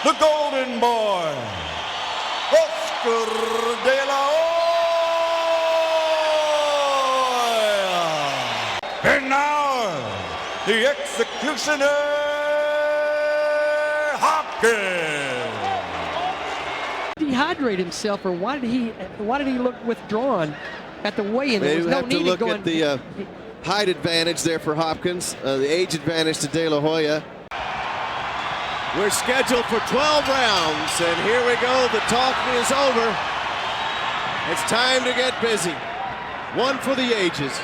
the golden boy, Oscar de la Hoya. And now, the executioner, Hopkins. Dehydrate himself, or why did he look withdrawn at the weigh-in? There was no need to look going at the height advantage there for Hopkins, the age advantage to De La Hoya. We're scheduled for 12 rounds, and here we go. The talking is over. It's time to get busy. One for the ages.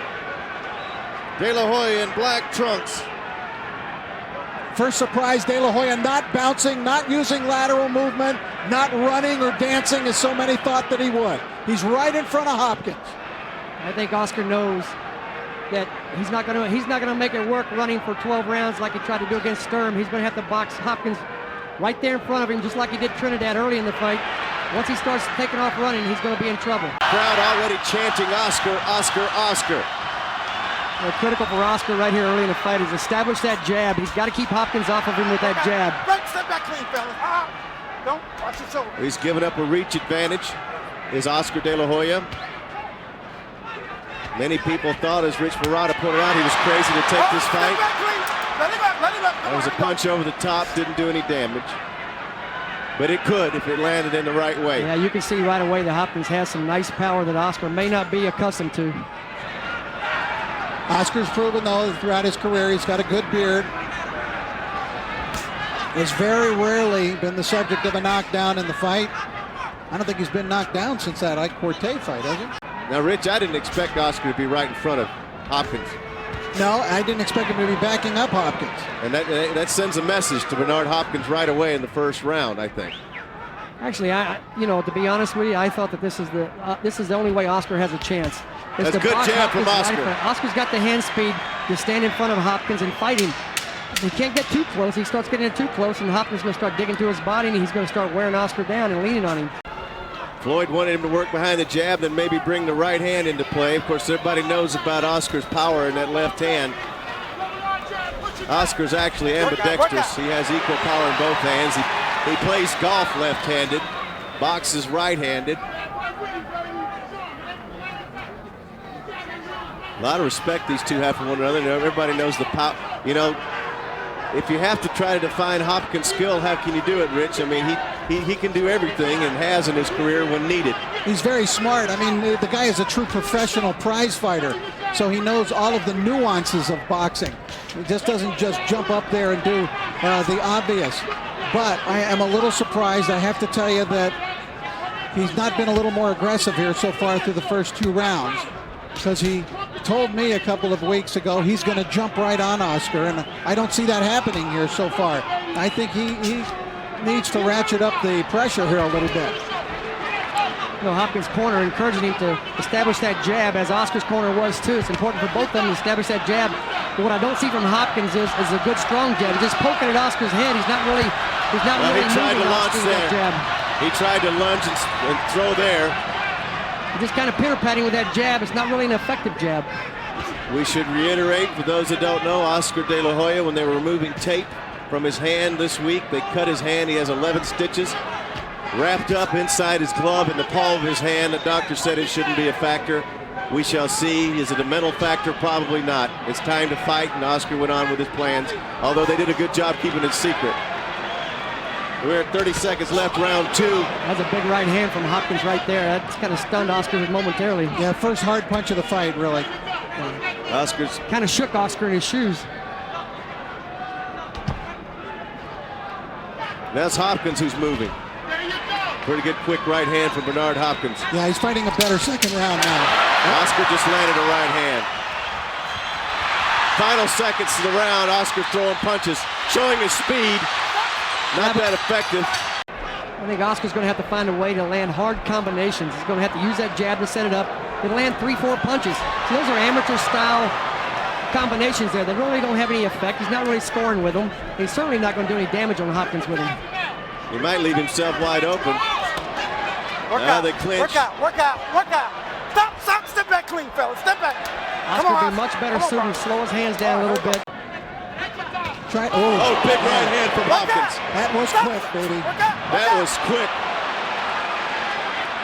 De La Hoya in black trunks. First surprise, De La Hoya not bouncing, not using lateral movement, not running or dancing as so many thought that he would. He's right in front of Hopkins. I think Oscar knows that he's not going to make it work running for 12 rounds like he tried to do against Sturm. He's going to have to box Hopkins right there in front of him, just like he did Trinidad early in the fight. Once he starts taking off running, he's going to be in trouble. Crowd already chanting Oscar, Oscar, Oscar. Critical for Oscar right here early in the fight is establish that jab. He's got to keep Hopkins off of him with that jab. Step back clean, fellas. Don't watch your shoulder. He's given up a reach advantage, is Oscar De La Hoya. Many people thought, as Rich Murata pointed out, he was crazy to take this fight. Let him up. That was a punch over the top, didn't do any damage. But it could if it landed in the right way. Yeah, you can see right away that Hopkins has some nice power that Oscar may not be accustomed to. Oscar's proven, though, that throughout his career, he's got a good beard. Has very rarely been the subject of a knockdown in the fight. I don't think he's been knocked down since that Ike Corte fight, has he? Now, Rich, I didn't expect Oscar to be right in front of Hopkins. No, I didn't expect him to be backing up Hopkins. And that sends a message to Bernard Hopkins right away in the first round, I think. Actually, to be honest with you, I thought that this is the only way Oscar has a chance. That's a good jab from Oscar. Oscar's got the hand speed to stand in front of Hopkins and fight him. He can't get too close. He starts getting too close, and Hopkins is going to start digging through his body, and he's going to start wearing Oscar down and leaning on him. Floyd wanted him to work behind the jab, then maybe bring the right hand into play. Of course, everybody knows about Oscar's power in that left hand. Oscar's actually ambidextrous. He has equal power in both hands. He plays golf left-handed, boxes right-handed. A lot of respect these two have for one another. Everybody knows the power. If you have to try to define Hopkins' skill, how can you do it, Rich? I mean, he can do everything and has in his career when needed. He's very smart. I mean, the guy is a true professional prize fighter, so he knows all of the nuances of boxing. He just doesn't just jump up there and do the obvious. But I am a little surprised, I have to tell you, that he's not been a little more aggressive here so far through the first 2 rounds, because he told me a couple of weeks ago he's going to jump right on Oscar, and I don't see that happening here so far. I think he needs to ratchet up the pressure here a little bit. Hopkins' corner encouraging him to establish that jab, as Oscar's corner was too. It's important for both of them to establish that jab. But what I don't see from Hopkins is a good strong jab. He's just poking at Oscar's head. He's not really He tried to launch there. Jab. He tried to lunge and throw there. Just kind of pitter-patting with that jab. It's not really an effective jab. We should reiterate, for those that don't know, Oscar De La Hoya, when they were removing tape from his hand this week, they cut his hand. He has 11 stitches wrapped up inside his glove in the palm of his hand. The doctor said it shouldn't be a factor. We shall see. Is it a mental factor? Probably not. It's time to fight, and Oscar went on with his plans, although they did a good job keeping it secret. We're at 30 seconds left, round 2. That's a big right hand from Hopkins right there. That's kind of stunned Oscar momentarily. Yeah, first hard punch of the fight, really. Oscar's kind of shook Oscar in his shoes. That's Hopkins who's moving. Pretty good quick right hand from Bernard Hopkins. Yeah, he's fighting a better second round now. Oscar just landed a right hand. Final seconds of the round, Oscar throwing punches, showing his speed. Not that effective. I think Oscar's going to have to find a way to land hard combinations. He's going to have to use that jab to set it up and land 3-4 punches. So those are amateur-style combinations there. They really don't have any effect. He's not really scoring with them. He's certainly not going to do any damage on Hopkins with him. He might leave himself wide open. They clinch. Work out. Stop, step back clean, fellas. Step back. Oscar would be much better suited to slow his hands down a little bit. Oh, big right hand from Hopkins. That was quick, baby. That was quick.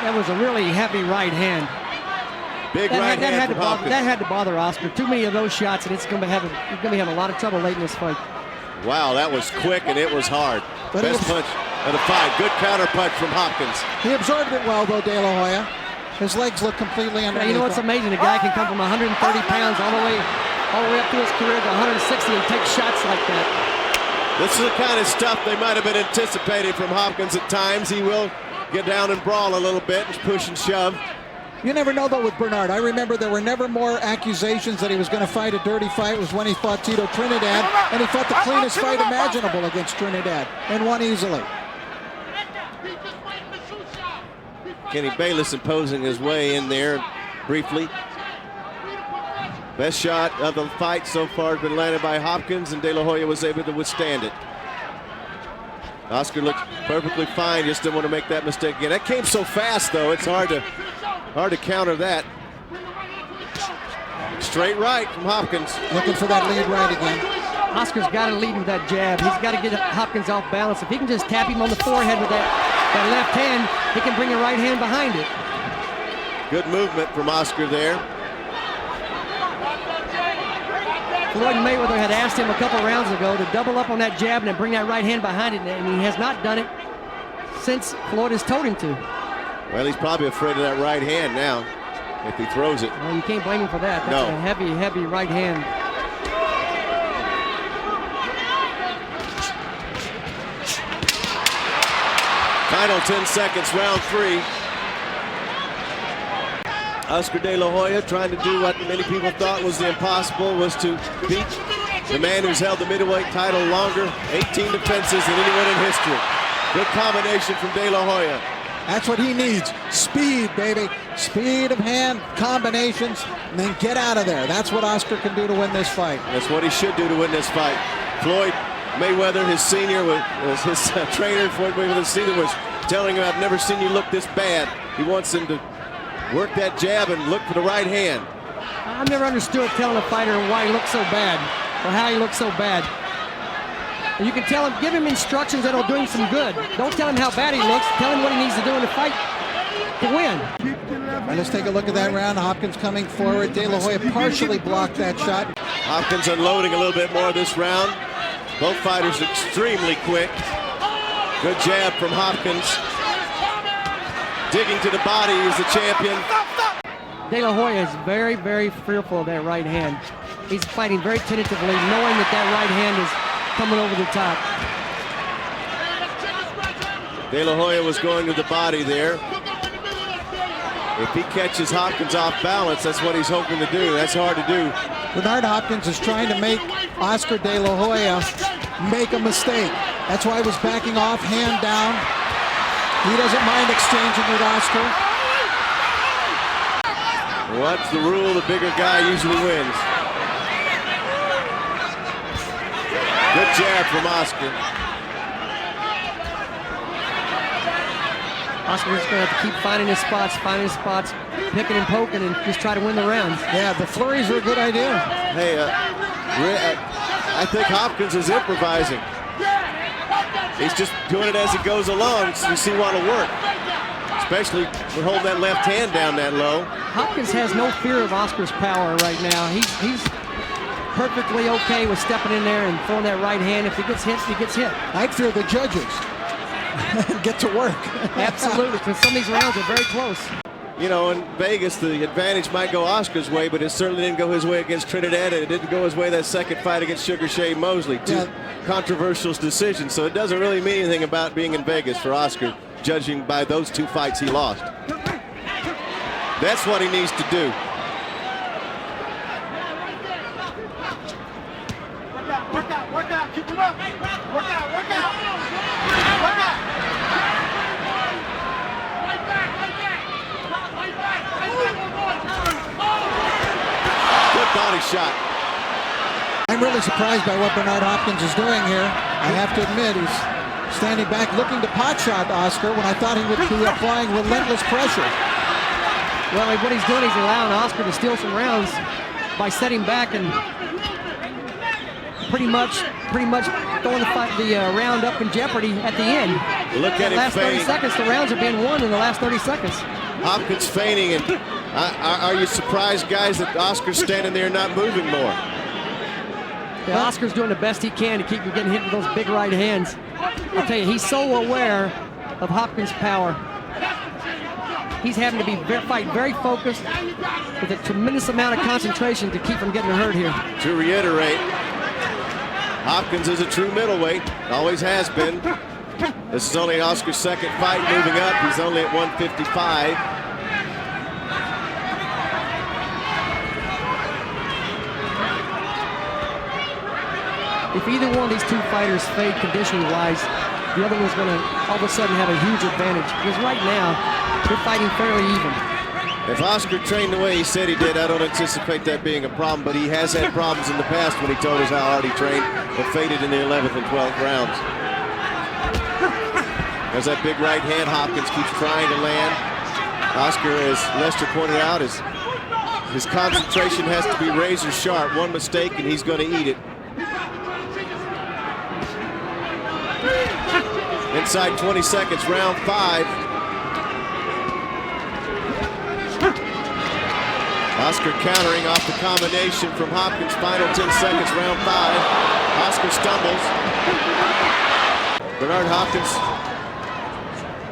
That was a really heavy right hand. Big right hand from Hopkins. That had to bother Oscar. Too many of those shots, and he's going to have a lot of trouble late in this fight. Wow, that was quick and it was hard. Best punch of the fight. Good counter punch from Hopkins. He absorbed it well, though, De La Hoya. His legs look completely underneath. You know what's amazing? A guy can come from 130 pounds all the way up to his career to 160 and take shots like that. This is the kind of stuff they might have been anticipating from Hopkins at times. He will get down and brawl a little bit, push and shove. You never know, though, with Bernard. I remember there were never more accusations that he was going to fight a dirty fight. It was when he fought Tito Trinidad, and he fought the cleanest fight imaginable against Trinidad and won easily. Kenny Bayless imposing his way in there briefly. Best shot of the fight so far has been landed by Hopkins, and De La Hoya was able to withstand it. Oscar looked perfectly fine, just didn't want to make that mistake again. That came so fast, though, it's hard to counter that. Straight right from Hopkins. Looking for that lead right again. Oscar's got to lead with that jab. He's got to get Hopkins off balance. If he can just tap him on the forehead with that left hand, he can bring a right hand behind it. Good movement from Oscar there. Floyd Mayweather had asked him a couple rounds ago to double up on that jab and then bring that right hand behind it, and he has not done it since Floyd has told him to. Well, he's probably afraid of that right hand now if he throws it. Well, you can't blame him for that. That's a heavy, heavy right hand. Final 10 seconds, round 3. Oscar De La Hoya trying to do what many people thought was the impossible, was to beat the man who's held the middleweight title longer, 18 defenses than anyone in history. Good combination from De La Hoya. That's what he needs. Speed, baby. Speed of hand, combinations, and then get out of there. That's what Oscar can do to win this fight. That's what he should do to win this fight. Floyd Mayweather, his senior, was his trainer. Floyd Mayweather Sr. was telling him, "I've never seen you look this bad." He wants him to work that jab and look for the right hand. I've never understood telling a fighter why he looks so bad or how he looks so bad. You can tell him, give him instructions that'll do him some good. Don't tell him how bad he looks. Tell him what he needs to do in the fight to win. All right, let's take a look at that round. Hopkins coming forward. De La Hoya partially blocked that shot. Hopkins unloading a little bit more this round. Both fighters extremely quick. Good jab from Hopkins. Digging to the body, he's the champion. De La Hoya is very, very fearful of that right hand. He's fighting very tentatively, knowing that that right hand is coming over the top. De La Hoya was going to the body there. If he catches Hopkins off balance, that's what he's hoping to do. That's hard to do. Bernard Hopkins is trying to make Oscar De La Hoya make a mistake. That's why he was backing off, hand down. He doesn't mind exchanging with Oscar. What's the rule? The bigger guy usually wins. Good jab from Oscar. Oscar's going to have to keep finding his spots, picking and poking, and just try to win the rounds. Yeah, the flurries are a good idea. Hey, I think Hopkins is improvising. He's just doing it as he goes along, so you see what'll work. Especially for holding that left hand down that low. Hopkins has no fear of Oscar's power right now. He's perfectly okay with stepping in there and throwing that right hand. If he gets hit, he gets hit. I'd fear the judges. Get to work. Absolutely, because some of these rounds are very close. You know, in Vegas, the advantage might go Oscar's way, but it certainly didn't go his way against Trinidad, and it didn't go his way that second fight against Sugar Shane Mosley. Two controversial decisions, so it doesn't really mean anything about being in Vegas for Oscar, judging by those 2 fights he lost. That's what he needs to do. Work out, keep it up. Work out. Good body shot. I'm really surprised by what Bernard Hopkins is doing here. I have to admit, he's standing back looking to pot shot Oscar when I thought he would be applying relentless pressure. Well, what he's doing is allowing Oscar to steal some rounds by setting back and pretty much throwing the round up in jeopardy at the end. Look at the him last 30 feigning. seconds, the rounds are being won in the last 30 seconds. Hopkins feigning, and are you surprised, guys, that Oscar's standing there not moving more? Yeah, Oscar's doing the best he can to keep from getting hit with those big right hands. I'll tell you, he's so aware of Hopkins' power. He's having to fight very focused with a tremendous amount of concentration to keep from getting hurt here. To reiterate, Hopkins is a true middleweight, always has been. This is only Oscar's second fight moving up. He's only at 155. If either one of these two fighters fade conditioning-wise, the other one's going to all of a sudden have a huge advantage. Because right now, they're fighting fairly even. If Oscar trained the way he said he did, I don't anticipate that being a problem, but he has had problems in the past when he told us how hard he trained, but faded in the 11th and 12th rounds. There's that big right hand Hopkins keeps trying to land. Oscar, as Lester pointed out, his concentration has to be razor sharp. One mistake and he's going to eat it. Inside 20 seconds, round 5. Oscar countering off the combination from Hopkins. Final 10 seconds, round 5. Oscar stumbles. Bernard Hopkins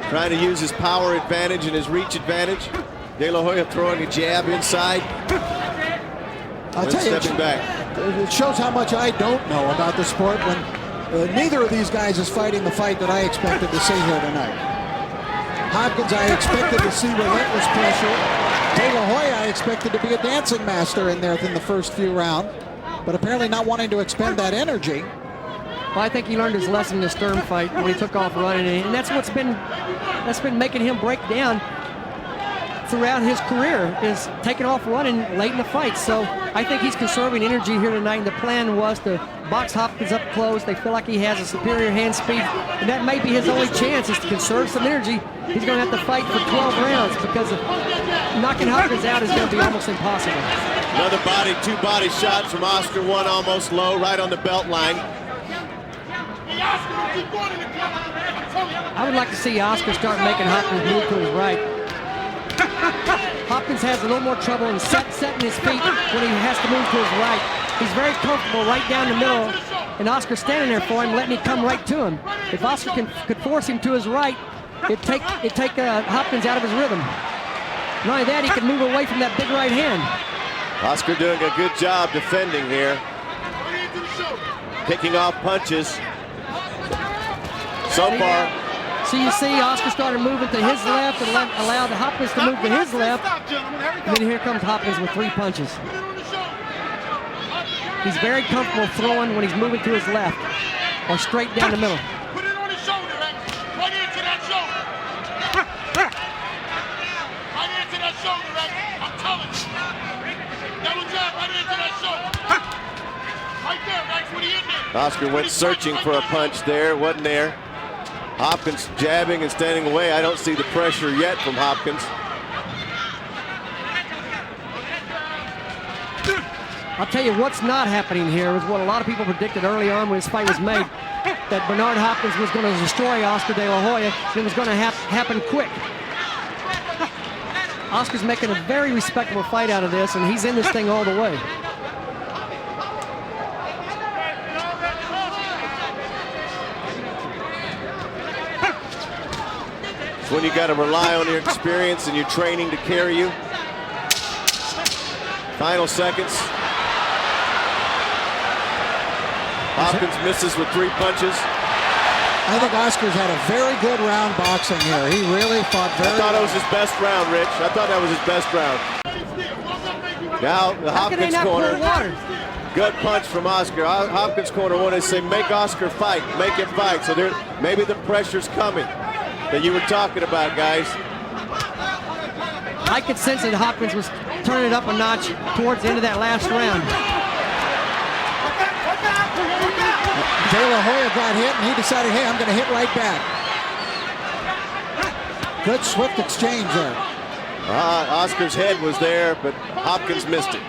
trying to use his power advantage and his reach advantage. De La Hoya throwing a jab inside. I'll tell you, stepping back. It shows how much I don't know about the sport when neither of these guys is fighting the fight that I expected to see here tonight. Hopkins, I expected to see relentless pressure. De La Hoya, I expected to be a dancing master in there in the first few rounds, but apparently not wanting to expend that energy. Well, I think he learned his lesson in the Sturm fight when he took off running, and that's been making him break down throughout his career, is taking off running late in the fight. So I think he's conserving energy here tonight, and the plan was to box Hopkins up close. They feel like he has a superior hand speed, and that may be his only chance, is to conserve some energy. He's going to have to fight for 12 rounds because of knocking Hopkins out is going to be almost impossible. Another two body shots from Oscar, one almost low, right on the belt line. I would like to see Oscar start making Hopkins move to his right. Hopkins has a little more trouble in setting his feet when he has to move to his right. He's very comfortable right down the middle, and Oscar's standing there for him, letting him come right to him. If Oscar could force him to his right, it'd take Hopkins out of his rhythm. Not only that, he can move away from that big right hand. Oscar doing a good job defending here. Picking off punches. So far. So you see Oscar started moving to his left and allowed Hopkins to move to his left. And then here comes Hopkins with 3 punches. He's very comfortable throwing when he's moving to his left or straight down the middle. Put it on his shoulder, right into that shoulder. Right into that shoulder, I'm telling you. Double jab right into that shoulder. Right there, Rex, what are you in there? Oscar went searching for a punch there, wasn't there. Hopkins jabbing and standing away. I don't see the pressure yet from Hopkins. I'll tell you what's not happening here is what a lot of people predicted early on when this fight was made, that Bernard Hopkins was going to destroy Oscar De La Hoya, and it was going to happen quick. Oscar's making a very respectable fight out of this, and he's in this thing all the way. It's when you got to rely on your experience and your training to carry you. Final seconds. Hopkins misses with 3 punches. I think Oscar's had a very good round boxing here. He really fought very I thought it well. was his best round, Rich. I thought that was his best round. Now the How can they Hopkins not pour corner. water? Good punch from Oscar. Hopkins corner wanted to say, make Oscar fight, make him fight. So there, maybe the pressure's coming that you were talking about, guys. I could sense that Hopkins was turning it up a notch towards the end of that last round. De La Hoya got hit, and he decided, hey, I'm going to hit right back. Good, swift exchange there. Oscar's head was there, but Hopkins missed it.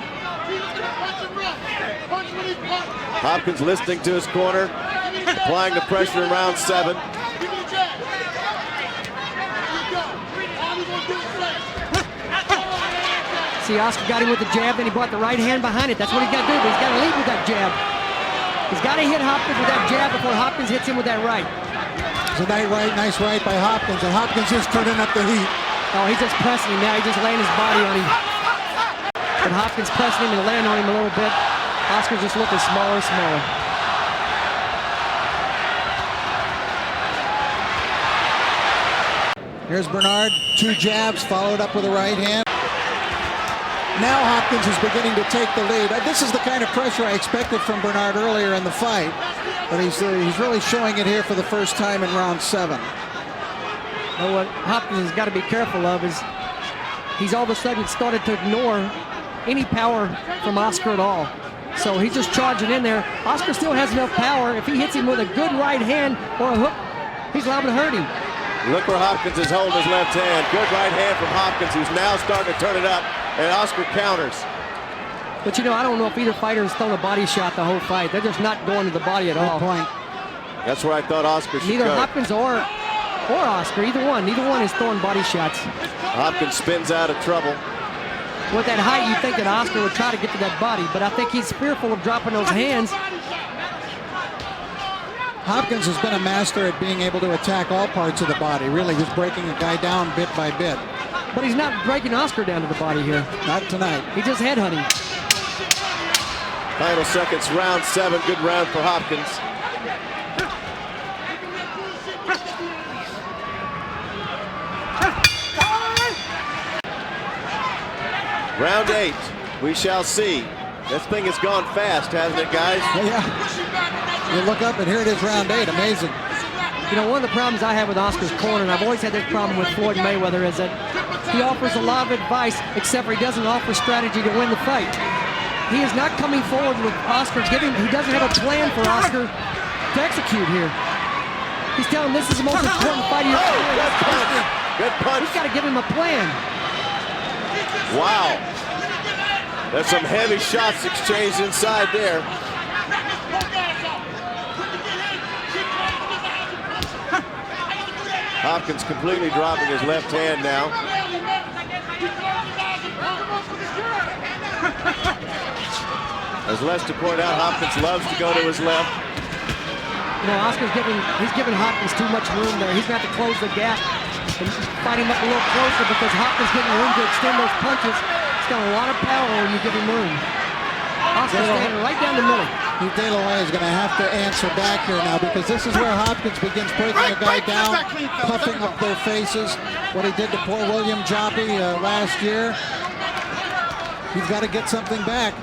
Hopkins listening to his corner, applying the pressure in round 7. See, Oscar got him with the jab, then he brought the right hand behind it. That's what he's got to do, but he's got to lead with that jab. He's got to hit Hopkins with that jab before Hopkins hits him with that right. It's a nice right by Hopkins, and Hopkins is turning up the heat. Oh, he's just pressing him now. He's just laying his body on him. But Hopkins pressing him and laying on him a little bit. Oscar's just looking smaller and smaller. Here's Bernard, 2 jabs followed up with a right hand. Now Hopkins is beginning to take the lead. This is the kind of pressure I expected from Bernard earlier in the fight, but he's really showing it here for the first time in round 7. Well, what Hopkins has got to be careful of is he's all of a sudden started to ignore any power from Oscar at all. So he's just charging in there. Oscar still has enough power. If he hits him with a good right hand or a hook, he's liable to hurt him. Look where Hopkins is holding his left hand. Good right hand from Hopkins, who's now starting to turn it up, and Oscar counters. But you know, I don't know if either fighter has thrown a body shot the whole fight. They're just not going to the body at all. Good point. That's where I thought Oscar should Neither go. Hopkins or Oscar, either one is throwing body shots. Hopkins spins out of trouble. With that height, you'd think that Oscar would try to get to that body, but I think he's fearful of dropping those hands. Hopkins has been a master at being able to attack all parts of the body, really just breaking a guy down bit by bit. But he's not breaking Oscar down to the body here. Not tonight. He just headhunting. Final seconds, round 7. Good round for Hopkins. Round 8. We shall see. This thing has gone fast, hasn't it, guys? Yeah. You look up and here it is, round 8. Amazing. You know, one of the problems I have with Oscar's corner, and I've always had this problem with Floyd Mayweather, is that he offers a lot of advice, except for he doesn't offer strategy to win the fight. He is not coming forward with Oscar giving. He doesn't have a plan for Oscar to execute here. He's telling him this is the most important fight of your career. Good punch. Good punch. He's got to give him a plan. Wow. There's some heavy shots exchanged inside there. Hopkins completely dropping his left hand now. As Lester pointed out, Hopkins loves to go to his left. You know, he's giving Hopkins too much room there. He's going to have to close the gap and fight him up a little closer because Hopkins getting room to extend those punches. He's got a lot of power when you give him room. Oscar standing right down the middle. De La Hoya is going to have to answer back here now because this is where Hopkins begins breaking a guy down, puffing up their faces. What he did to poor William Joppy last year. He's got to get something back.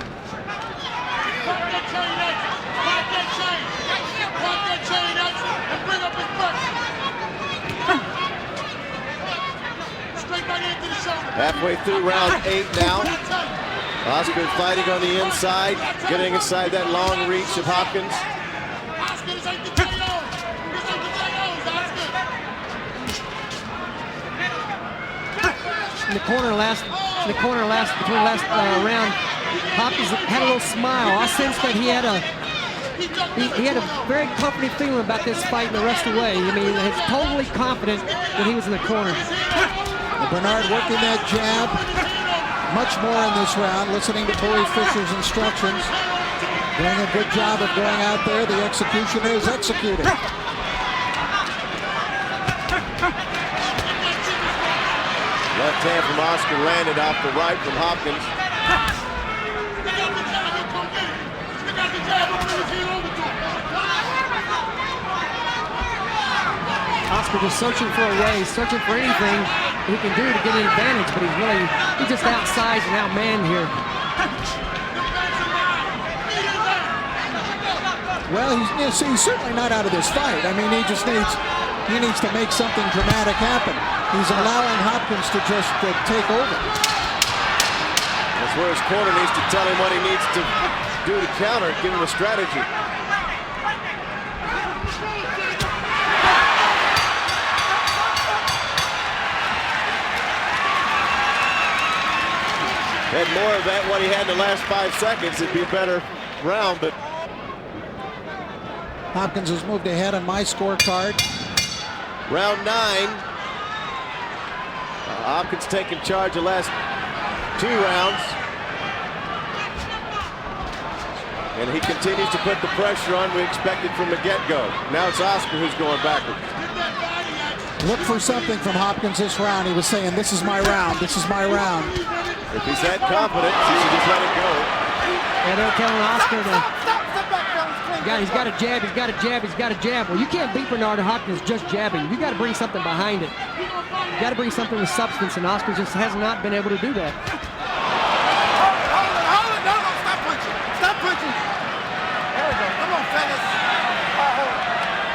Halfway through round 8 now. Oscar fighting on the inside, getting inside that long reach of Hopkins. In the corner between last round, Hopkins had a little smile. I sensed that he had a very confident feeling about this fight and the rest of the way. I mean, he's totally confident when he was in the corner. Bernard working that jab much more in this round, listening to Bowie Fischer's instructions. Doing a good job of going out there. The executioner is executing. Left hand from Oscar landed off the right from Hopkins. Oscar just searching for a way, searching for anything he can do to get an advantage, but he's just outsized and outmanned here. Well, he's certainly not out of this fight. I mean, he needs to make something dramatic happen. He's allowing Hopkins to just take over. That's where his corner needs to tell him what he needs to do to counter, give him a strategy. Had more of that what he had in the last 5 seconds, it'd be a better round, but Hopkins has moved ahead on my scorecard. round 9. Hopkins taking charge the last 2 rounds. And he continues to put the pressure on we expected from the get-go. Now it's Oscar who's going backwards. Look for something from Hopkins this round. He was saying, this is my round, this is my round. If he's that confident, he should just let it go. And they're telling Oscar to, he's got a jab, he's got a jab, he's got a jab. Well, you can't beat Bernard Hopkins just jabbing. You got to bring something behind it. You got to bring something with substance, and Oscar just has not been able to do that. Hold it. No, stop punching. Stop punching. There we go. Come on, fellas.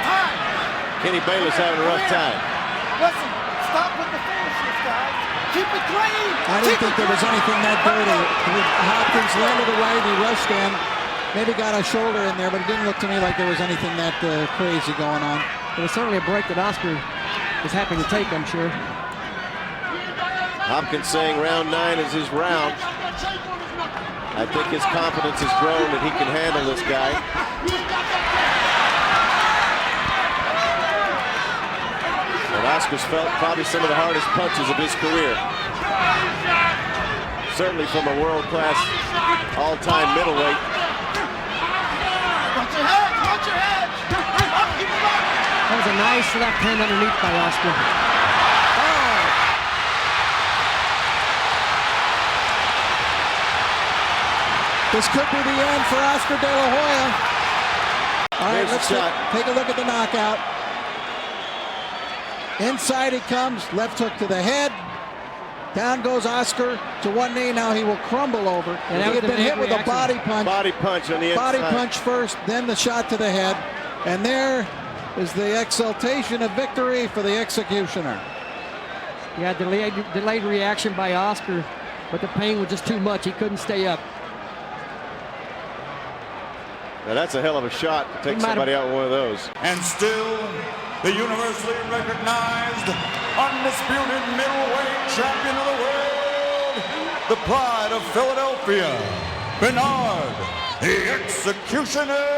Time. Kenny Bayless having a rough time. Listen, stop with the foolishness, guys. Keep it clean. I didn't think there was anything that dirty. Hopkins landed the right, he rushed in. Maybe got a shoulder in there, but it didn't look to me like there was anything that crazy going on. It was certainly a break that Oscar is happy to take, I'm sure. Hopkins saying round 9 is his round. I think his confidence has grown that he can handle this guy. And Oscar's felt probably some of the hardest punches of his career. Certainly from a world-class, all-time middleweight. Watch your head. Watch your head. That was a nice left hand underneath by Oscar. This could be the end for Oscar De La Hoya. All right, Here's let's the shot. take a look at the knockout. Inside he comes, left hook to the head. Down goes Oscar to one knee. Now he will crumble over. And he had been hit with a body punch. Body punch on the inside. Body punch first, then the shot to the head. And there is the exultation of victory for the executioner. Yeah, delayed reaction by Oscar, but the pain was just too much. He couldn't stay up. Now that's a hell of a shot to take somebody out with one of those. And still, the universally recognized, undisputed middleweight champion of the world, the pride of Philadelphia, Bernard, the Executioner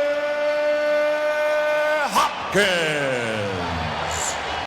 Hopkins.